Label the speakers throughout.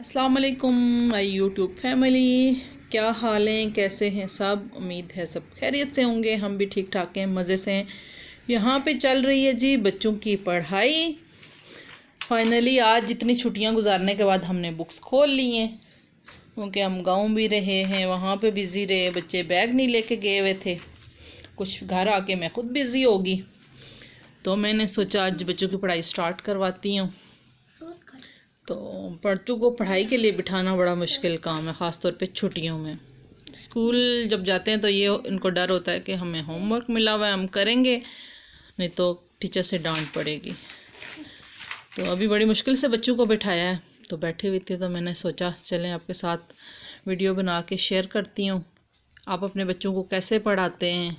Speaker 1: अस्सलाम वालेकुम my YouTube family. क्या हाल हैं, कैसे हैं सब? उम्मीद है सब खैरियत से होंगे। हम भी ठीक ठाक हैं, मज़े से हैं। यहाँ पे चल रही है जी बच्चों की पढ़ाई। फाइनली आज जितनी छुट्टियाँ गुजारने के बाद हमने बुक्स खोल ली हैं, क्योंकि हम गांव भी रहे हैं, वहाँ पे बिज़ी रहे। बच्चे बैग नहीं लेके गए हुए थे। कुछ घर आके मैं ख़ुद बिज़ी होगी, तो मैंने सोचा आज बच्चों की पढ़ाई स्टार्ट करवाती हूँ। तो बच्चों को पढ़ाई के लिए बिठाना बड़ा मुश्किल काम है, ख़ास तौर पे छुट्टियों में। स्कूल जब जाते हैं तो ये इनको डर होता है कि हमें होमवर्क मिला हुआ है, हम करेंगे, नहीं तो टीचर से डांट पड़ेगी। तो अभी बड़ी मुश्किल से बच्चों को बिठाया है, तो बैठे हुए थे, तो मैंने सोचा चलें आपके साथ वीडियो बना के शेयर करती हूँ। आप अपने बच्चों को कैसे पढ़ाते हैं,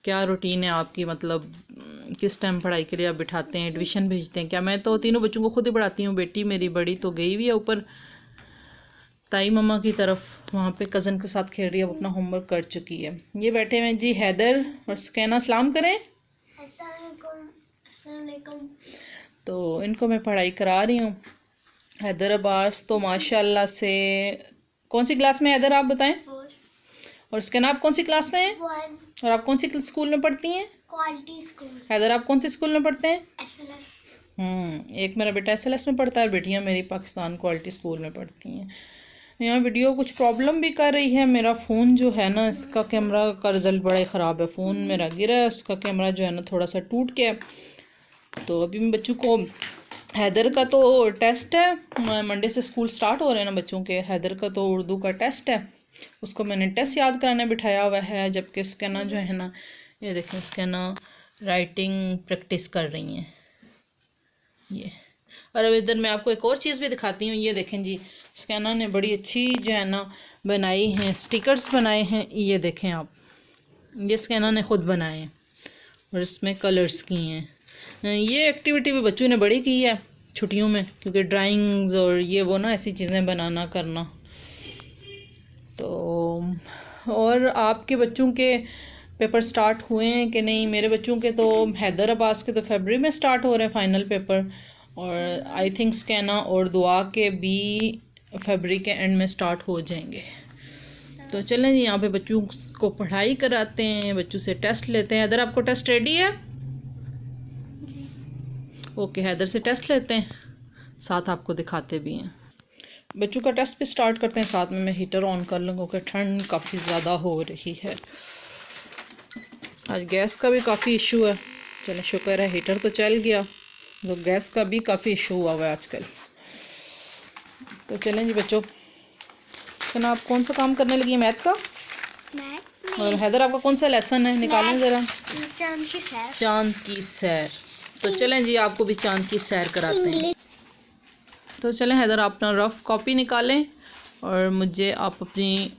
Speaker 1: क्या रूटीन है आपकी, मतलब किस टाइम पढ़ाई के लिए आप बिठाते हैं, एडमिशन भेजते हैं क्या? मैं तो तीनों बच्चों को खुद ही पढ़ाती हूँ। बेटी मेरी बड़ी तो गई हुई है ऊपर ताई मम्मा की तरफ, वहाँ पे कज़न के साथ खेल रही है, अपना होमवर्क कर चुकी है। ये बैठे हुए हैं जी हैदर और स्कैना। सलाम करें।
Speaker 2: अस्सलामुअलैकुम।
Speaker 1: तो इनको मैं पढ़ाई करा रही हूँ। हैदर अब्बास तो माशाल्लाह से कौन सी क्लास में? हैदर आप बताएं। और स्कैना आप कौन सी क्लास में हैं? और आप कौन सी स्कूल में पढ़ती हैं?
Speaker 2: Quality school.
Speaker 1: हैदर आप कौन से स्कूल में पढ़ते हैं?
Speaker 2: एसएलएस।
Speaker 1: एक मेरा बेटा एसएलएस में पढ़ता है और बेटियां मेरी पाकिस्तान क्वालिटी स्कूल में पढ़ती हैं। यहाँ वीडियो कुछ प्रॉब्लम भी कर रही है। मेरा फ़ोन जो है ना, इसका कैमरा का रिज़ल्ट बड़ा ही ख़राब है। फ़ोन मेरा गिरा है, उसका कैमरा जो है ना थोड़ा सा टूट गया। तो अभी मैं बच्चों को, हैदर का तो टेस्ट है, मंडे से स्कूल स्टार्ट हो रहे हैं ना बच्चों के। हैदर का तो उर्दू का टेस्ट है, उसको मैंने टेस्ट याद कराने बिठाया हुआ है। जबकि स्कैना जो है ना, ये देखें, स्कैना राइटिंग प्रैक्टिस कर रही हैं ये। और अब इधर मैं आपको एक और चीज़ भी दिखाती हूँ। ये देखें जी, स्कैना ने बड़ी अच्छी जो है ना बनाई हैं, स्टिकर्स बनाए हैं। ये देखें आप, ये स्कैना ने ख़ुद बनाए हैं और इसमें कलर्स की हैं। ये एक्टिविटी भी बच्चों ने बड़ी की है छुट्टियों में, क्योंकि ड्राइंग्स और ये वो ना ऐसी चीज़ें बनाना करना। तो और आपके बच्चों के पेपर स्टार्ट हुए हैं कि नहीं? मेरे बच्चों के तो, हैदर अब्बास के तो फरवरी में स्टार्ट हो रहे हैं फाइनल पेपर, और आई थिंक स्कैना और दुआ के भी फरवरी के एंड में स्टार्ट हो जाएंगे। तो चलें जी, यहाँ पे बच्चों को पढ़ाई कराते हैं, बच्चों से टेस्ट लेते हैं। हैदर आपको टेस्ट रेडी है? ओके, हैदर से टेस्ट लेते हैं, साथ आपको दिखाते भी हैं। बच्चों का टेस्ट भी स्टार्ट करते हैं, साथ में मैं हीटर ऑन कर लूँ क्योंकि ठंड काफ़ी ज़्यादा हो रही है। आज गैस का भी काफ़ी इशू है। चलो शुक्र है हीटर तो चल गया, तो गैस का भी काफ़ी इशू हुआ हुआ है आजकल। तो चलें जी बच्चों, कहना आप कौन सा काम करने लगी है? मैथ का। और हैदर आपका कौन सा लेसन है? निकालें ज़रा।
Speaker 2: चांद की सैर।
Speaker 1: चांद की सैर। तो चलें जी, आपको भी चांद की सैर कराते हैं। तो चलें हैदर, आप अपना रफ़ कॉपी निकालें और मुझे आप अपनी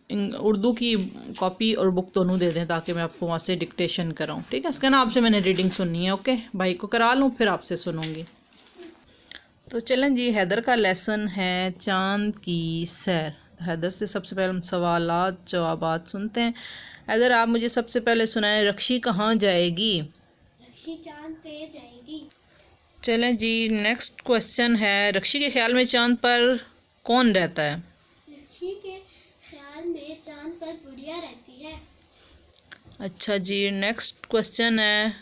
Speaker 1: उर्दू की कॉपी और बुक दोनों दे दें, ताकि मैं आपको वहाँ से डिक्टेशन कराऊँ। ठीक है? इसका ना आपसे मैंने रीडिंग सुननी है। ओके, भाई को करा लूँ फिर आपसे सुनूँगी। तो चलें जी, हैदर का लेसन है चांद की सैर। हैदर से सबसे पहले हम सवालात जवाबात सुनते हैं। हैदर आप मुझे सबसे पहले सुनाएं, रक्षी कहाँ जाएगी?
Speaker 2: रक्षी चांद पे जाएगी।
Speaker 1: चलें जी, नेक्स्ट क्वेश्चन है, रक्षी के ख्याल में चांद पर कौन रहता है?
Speaker 2: रक्षी के ख्याल में चांद पर बुढ़िया रहती है।
Speaker 1: अच्छा जी, नेक्स्ट क्वेश्चन है,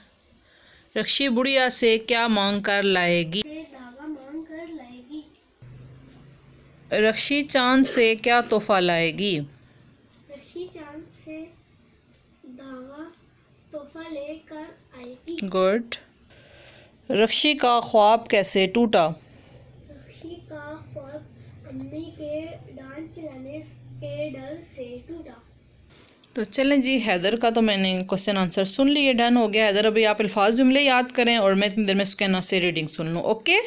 Speaker 1: रक्षी बुढ़िया से क्या मांग कर लाएगी?
Speaker 2: से धागा मांग कर लाएगी।
Speaker 1: रक्षी चांद से क्या तोहफा लाएगी?
Speaker 2: रक्षी चांद से धागा तोहफा लेकर आएगी।
Speaker 1: गुड। रक्षी का ख्वाब कैसे टूटा?
Speaker 2: रक्षी का ख्वाब अम्मी के डांट पिलाने के डर से टूटा।
Speaker 1: तो चलें जी, हैदर का तो मैंने क्वेश्चन आंसर सुन लिए, डन हो गया। हैदर अभी आप अल्फाज जुमले याद करें और मैं इतनी देर में स्कैना से रीडिंग सुन लूँ। ओके?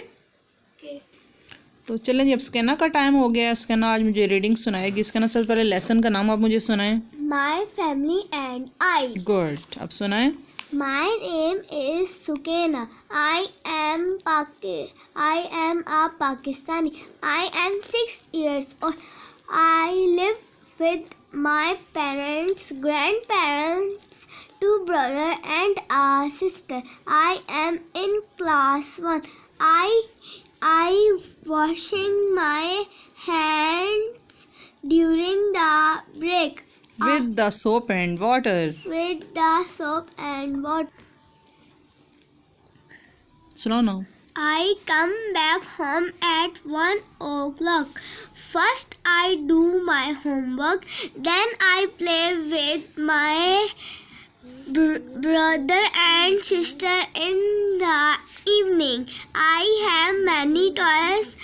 Speaker 1: तो चलें जी, अब स्कैना का टाइम हो गया। स्कैना आज मुझे रीडिंग सुनाएगी। स्कैना सबसे पहले लेसन का नाम आप मुझे सुनाएं।
Speaker 2: My family and I.
Speaker 1: Good, अब सुनाएं।
Speaker 2: My name is Sukena. I am a Pakistani. I am 6 years old. I live with my parents, grandparents, 2 brothers and a sister. I am in class 1. I I washing my hands during the break
Speaker 1: With the soap and water.
Speaker 2: with the soap and water.
Speaker 1: सुनाओ ना.
Speaker 2: I come back home at 1 o'clock. First I do my homework, then I play with my brother and sister in the evening. I have many toys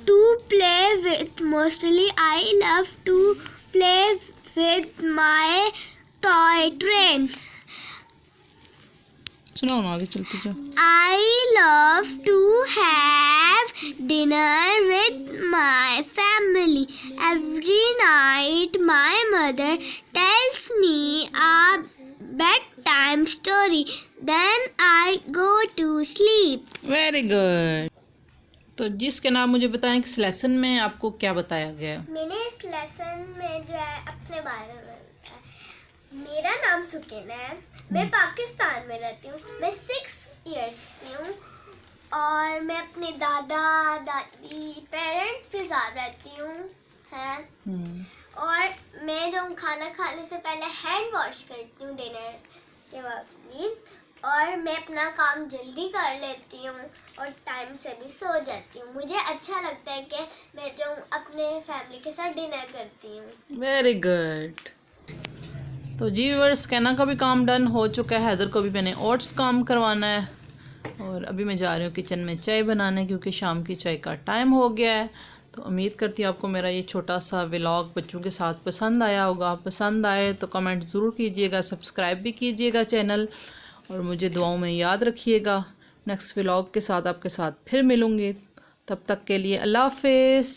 Speaker 2: to play with. Mostly I love to play with my toy train.
Speaker 1: सुनाओ ना, आगे चलते जाओ.
Speaker 2: I love to have dinner with my family. Every night my mother tells me a bedtime story. Then I go to sleep.
Speaker 1: Very good. तो जिसके नाम मुझे बताएं कि इस लेसन में आपको क्या बताया गया.
Speaker 2: मैंने इस लेसन में जो है अपने बारे में बताया. मेरा नाम सुकीना है. मैं पाकिस्तान में रहती हूँ. मैं 6 years की हूँ और मैं अपने दादा दादी पेरेंट्स के साथ रहती हूँ है. और मैं जो खाना खाने से पहले हैंड वॉश करती हूँ डिनर के वक्त भी. और मैं अपना काम जल्दी कर लेती हूँ और टाइम से भी सो जाती हूँ. मुझे अच्छा लगता है कि मैं जो अपने फैमिली के साथ डिनर करती हूँ.
Speaker 1: Very good. तो जी व्यूअर्स, कहना का भी काम डन हो चुका है. हैदर को भी मैंने और काम करवाना है और अभी मैं जा रही हूँ किचन में चाय बनाने क्योंकि शाम की चाय का टाइम हो गया है. तो उम्मीद करती हूँ आपको मेरा ये छोटा सा व्लॉग बच्चों के साथ पसंद आया होगा. पसंद आए तो कमेंट ज़रूर कीजिएगा, सब्सक्राइब भी कीजिएगा चैनल और मुझे दुआओं में याद रखिएगा. नेक्स्ट व्लॉग के साथ आपके साथ फिर मिलूँगी. तब तक के लिए अल्लाह हाफिज़.